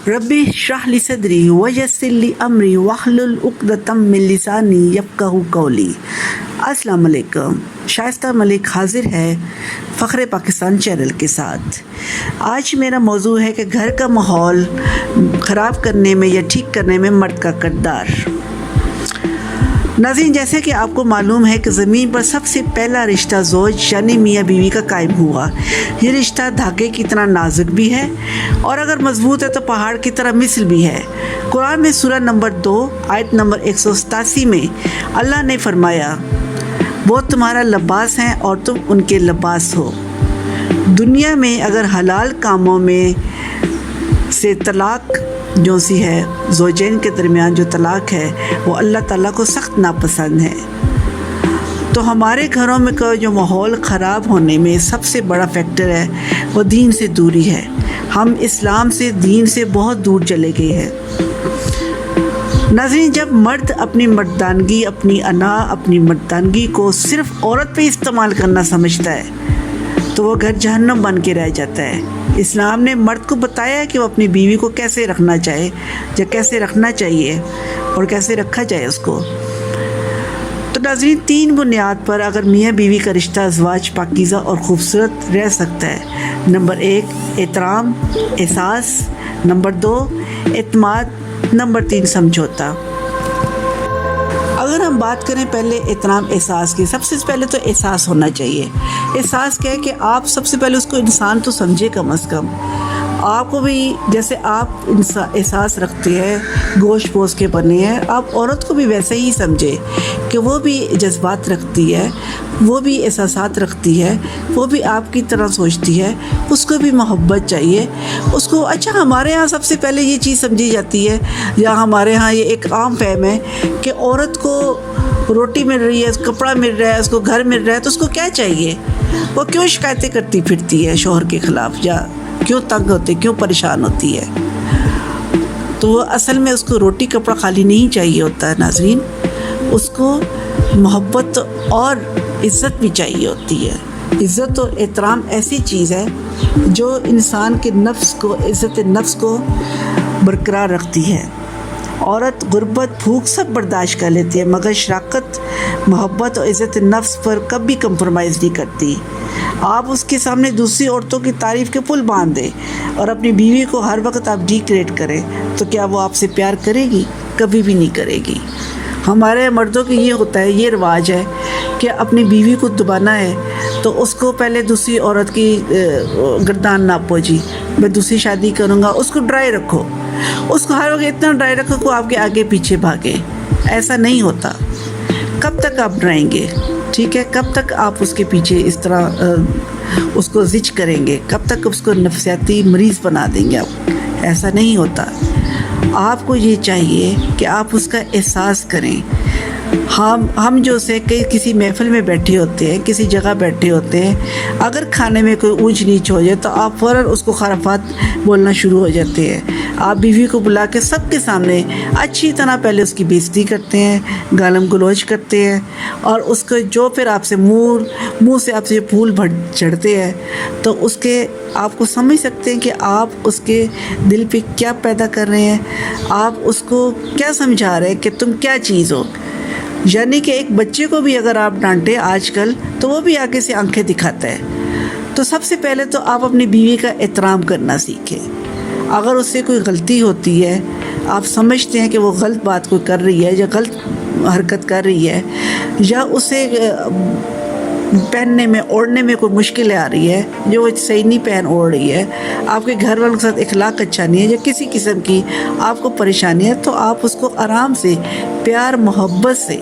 रब्बी इश्रह ली सदरी वयस्सिर ली अमरी वहलुल उक़दतम मिन लिसानी यफ़क़हू क़ौली। अस्सलाम वालेकुम। शाइस्ता मलिक हाजिर है फ़ख्र पाकिस्तान चैनल के साथ। आज मेरा मौजू है कि घर का माहौल ख़राब करने में या ठीक करने में मर्द का किरदार। नाज़रीन, जैसे कि आपको मालूम है कि ज़मीन पर सबसे पहला रिश्ता ज़ौज यानी मियाँ बीवी का कायम हुआ। ये रिश्ता धागे की तरह नाजुक भी है और अगर मजबूत है तो पहाड़ की तरह मिसल भी है। कुरान में सूरह नंबर 2 आयत नंबर 187 में अल्लाह ने फरमाया, वो तुम्हारा लिबास हैं और तुम उनके लिबास हो। दुनिया में अगर हलाल कामों में से तलाक जो सी है, ज़ौजैन के दरमियान जो तलाक है वो अल्लाह ताला को सख्त नापसंद है। तो हमारे घरों में का जो माहौल ख़राब होने में सबसे बड़ा फैक्टर है वो दीन से दूरी है। हम इस्लाम से, दीन से बहुत दूर चले गए हैं। नाज़रीन, जब मर्द अपनी मर्दानगी, अपनी अना, अपनी मर्दानगी को सिर्फ़ औरत पे इस्तेमाल करना समझता है तो वो घर जहन्नम बन के रह जाता है। इस्लाम ने मर्द को बताया है कि वो अपनी बीवी को कैसे रखना चाहे या कैसे रखना चाहिए और कैसे रखा जाए उसको। तो नाज़रीन, 3 बुनियाद पर अगर मियाँ बीवी का रिश्ता अज़वाज पाकीज़ा और ख़ूबसूरत रह सकता है। नंबर 1 एहतराम, एहसास। नंबर 2 एतमाद। नंबर 3 समझौता। अगर हम बात करें पहले एहतराम, एहसास की, सबसे पहले तो एहसास होना चाहिए। एहसास क्या है कि आप सबसे पहले उसको इंसान तो समझे कम अज़ कम। आपको भी जैसे आप एहसास रखते हैं, गोश्त पोस्ट के बने हैं, आप औरत को भी वैसे ही समझे कि वो भी जज्बात रखती है, वो भी एहसासात रखती है, वो भी आपकी तरह सोचती है, उसको भी मोहब्बत चाहिए उसको। अच्छा, हमारे यहाँ सबसे पहले ये चीज़ समझी जाती है या हमारे यहाँ ये एक आम फहम है कि औरत को रोटी मिल रही है, कपड़ा मिल रहा है, उसको घर मिल रहा है तो उसको क्या चाहिए, वो क्यों शिकायतें करती फिरती है शौहर के ख़िलाफ़, या क्यों तंग होती, क्यों परेशान होती है। तो वो असल में उसको रोटी कपड़ा खाली नहीं चाहिए होता है नाज़रीन, उसको मोहब्बत और इज़्ज़त भी चाहिए होती है। इज़्ज़त और एहतराम ऐसी चीज़ है जो इंसान के नफ्स को, इज़्ज़त नफ्स को बरकरार रखती है। औरत गुर्बत, भूख सब बर्दाश्त कर लेती है मगर शराकत, मोहब्बत और इज़्ज़त नफ्स पर कभी कंप्रोमाइज़ नहीं करती। आप उसके सामने दूसरी औरतों की तारीफ़ के पुल बांध दें और अपनी बीवी को हर वक्त आप डिग्रेड करें तो क्या वो आपसे प्यार करेगी? कभी भी नहीं करेगी। हमारे मर्दों के ये होता है, ये रिवाज है कि अपनी बीवी को दबाना है तो उसको पहले दूसरी औरत की गर्दान नापो, जी मैं दूसरी शादी करूँगा, उसको ड्राई रखो, उसको हर वक्त इतना ड्राई रखो कि आपके आगे पीछे भागे। ऐसा नहीं होता। कब तक आप ड्राएंगे? ठीक है, कब तक आप उसके पीछे इस तरह उसको जिच करेंगे? कब तक उसको नफसियाती मरीज़ बना देंगे आप? ऐसा नहीं होता। आपको ये चाहिए कि आप उसका एहसास करें। हम जो से किसी महफ़िल में बैठे होते हैं, किसी जगह बैठे होते हैं, अगर खाने में कोई ऊंच नीच हो जाए तो आप फ़ौरन उसको खराफात बोलना शुरू हो जाते हैं। आप बीवी को बुला के सबके सामने अच्छी तरह पहले उसकी बेइज्जती करते हैं, गालम गलौज करते हैं और उसको जो फिर आपसे मुंह से आपसे फूल भर चढ़ते हैं तो उसके आपको समझ सकते हैं कि आप उसके दिल पे क्या पैदा कर रहे हैं, आप उसको क्या समझा रहे हैं कि तुम क्या चीज़ हो। यानी कि एक बच्चे को भी अगर आप डांटे आजकल तो वो भी आगे से आंखें दिखाता है। तो सबसे पहले तो आप अपनी बीवी का एहतराम करना सीखें। अगर उससे कोई गलती होती है, आप समझते हैं कि वो गलत बात कोई कर रही है या गलत हरकत कर रही है या उसे पहनने में, ओढ़ने में कोई मुश्किल आ रही है, जो वो सही नहीं पहन ओढ़ रही है, आपके घर वालों के साथ इखलाक अच्छा नहीं है या किसी किस्म की आपको परेशानी है, तो आप उसको आराम से, प्यार मोहब्बत से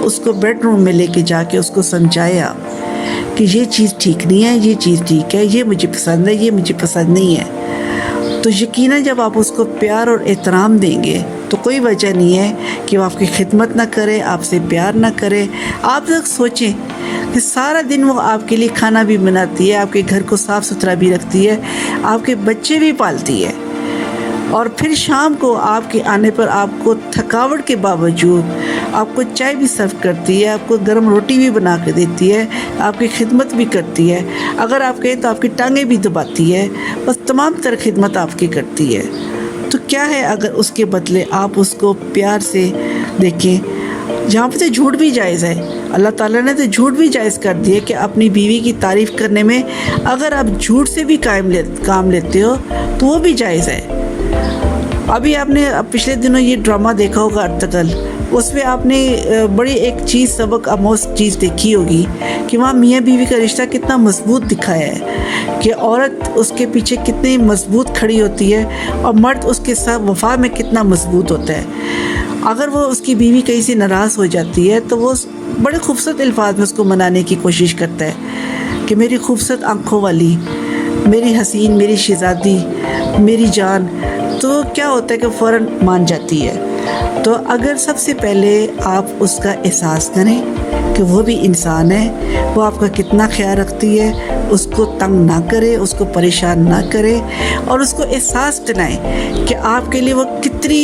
उसको बेडरूम में लेके जाके उसको समझाएं आप कि ये चीज़ ठीक नहीं है, ये चीज़ ठीक है, ये मुझे पसंद है, ये मुझे पसंद नहीं है। तो यकीनन जब आप उसको प्यार और एहतराम देंगे تو کوئی وجہ نہیں ہے کہ وہ آپ کی خدمت نہ کرے، آپ سے پیار نہ کرے۔ آپ تک سوچیں کہ سارا دن وہ آپ کے لیے کھانا بھی بناتی ہے، آپ کے گھر کو صاف ستھرا بھی رکھتی ہے، آپ کے بچے بھی پالتی ہے، اور پھر شام کو آپ کے آنے پر آپ کو تھکاوٹ کے باوجود آپ کو چائے بھی سرو کرتی ہے، آپ کو گرم روٹی بھی بنا کے دیتی ہے، آپ کی خدمت بھی کرتی ہے، اگر آپ کہیں تو آپ کی ٹانگیں بھی دباتی ہے، بس تمام تر خدمت آپ کی کرتی ہے۔ تو کیا ہے اگر اس کے بدلے آپ اس کو پیار سے دیکھیں؟ جہاں پہ تو جھوٹ بھی جائز ہے، اللہ تعالیٰ نے تو جھوٹ بھی جائز کر دیا کہ اپنی بیوی کی تعریف کرنے میں اگر آپ جھوٹ سے بھی کام لیتے ہو تو وہ بھی جائز ہے۔ ابھی آپ نے پچھلے دنوں یہ ڈرامہ دیکھا ہوگا ارطغرل، اس میں آپ نے بڑی ایک چیز سبق آموز چیز دیکھی ہوگی کہ وہاں میاں بیوی کا رشتہ کتنا مضبوط دکھایا ہے کہ عورت اس کے پیچھے کتنی مضبوط کھڑی ہوتی ہے اور مرد اس کے ساتھ وفا میں کتنا مضبوط ہوتا ہے۔ اگر وہ اس کی بیوی کہیں سے ناراض ہو جاتی ہے تو وہ بڑے خوبصورت الفاظ میں اس کو منانے کی کوشش کرتا ہے کہ میری خوبصورت آنکھوں والی، میری حسین، میری شہزادی، میری جان، تو کیا ہوتا ہے کہ فوراً مان جاتی ہے۔ تو اگر سب سے پہلے آپ اس کا احساس کریں کہ وہ بھی انسان ہے، وہ آپ کا کتنا خیال رکھتی ہے، اس کو تنگ نہ کرے، اس کو پریشان نہ کرے، اور اس کو احساس دلائیں کہ آپ کے لیے وہ کتنی،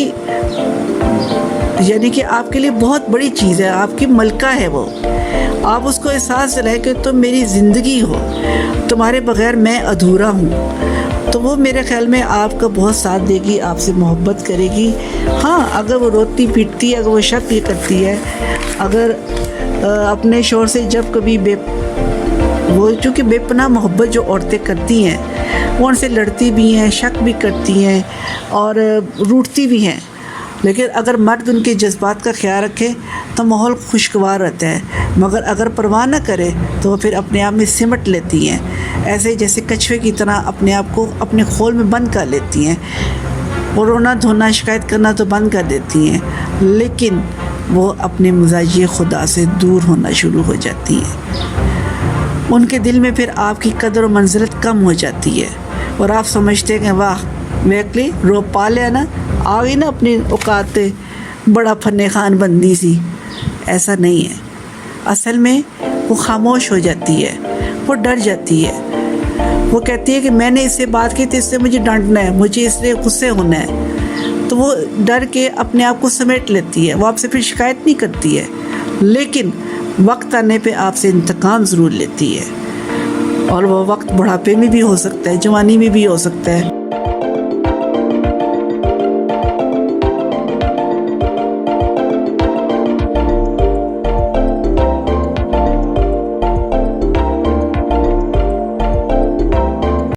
یعنی کہ آپ کے لیے بہت بڑی چیز ہے، آپ کی ملکہ ہے وہ۔ آپ اس کو احساس دلائیں کہ تم میری زندگی ہو، تمہارے بغیر میں ادھورا ہوں، تو وہ میرے خیال میں آپ کا بہت ساتھ دے گی، آپ سے محبت کرے گی۔ ہاں، اگر وہ روتی پیٹتی ہے، اگر وہ شک بھی کرتی ہے، اگر اپنے شوہر سے جب کبھی وہ چونکہ بے پناہ محبت جو عورتیں کرتی ہیں وہ ان سے لڑتی بھی ہیں، شک بھی کرتی ہیں اور روٹھتی بھی ہیں، لیکن اگر مرد ان کے جذبات کا خیال رکھے تو ماحول خوشگوار رہتا ہے، مگر اگر پرواہ نہ کرے تو وہ پھر اپنے آپ میں سمٹ لیتی ہیں، ایسے جیسے کچھوے کی طرح اپنے آپ کو اپنے خول میں بند کر لیتی ہیں، وہ رونا دھونا شکایت کرنا تو بند کر دیتی ہیں، لیکن وہ اپنے مزاجی خدا سے دور ہونا شروع ہو جاتی ہیں۔ ان کے دل میں پھر آپ کی قدر و منزلت کم ہو جاتی ہے، اور آپ سمجھتے ہیں کہ واہ ویکلی رو پا لیا نا، آ گئی نا اپنی اوقات پہ، بڑا فن خان بندی سی۔ ایسا نہیں ہے، اصل میں وہ خاموش ہو جاتی ہے، وہ ڈر جاتی ہے، وہ کہتی ہے کہ میں نے اس سے بات کی تو اس سے مجھے ڈانٹنا ہے، مجھے اس سے غصے ہونا ہے، تو وہ ڈر کے اپنے آپ کو سمیٹ لیتی ہے، وہ آپ سے پھر شکایت نہیں کرتی ہے، لیکن وقت آنے پہ آپ سے انتقام ضرور لیتی ہے، اور وہ وقت بڑھاپے میں بھی ہو سکتا ہے، جوانی میں بھی ہو سکتا ہے۔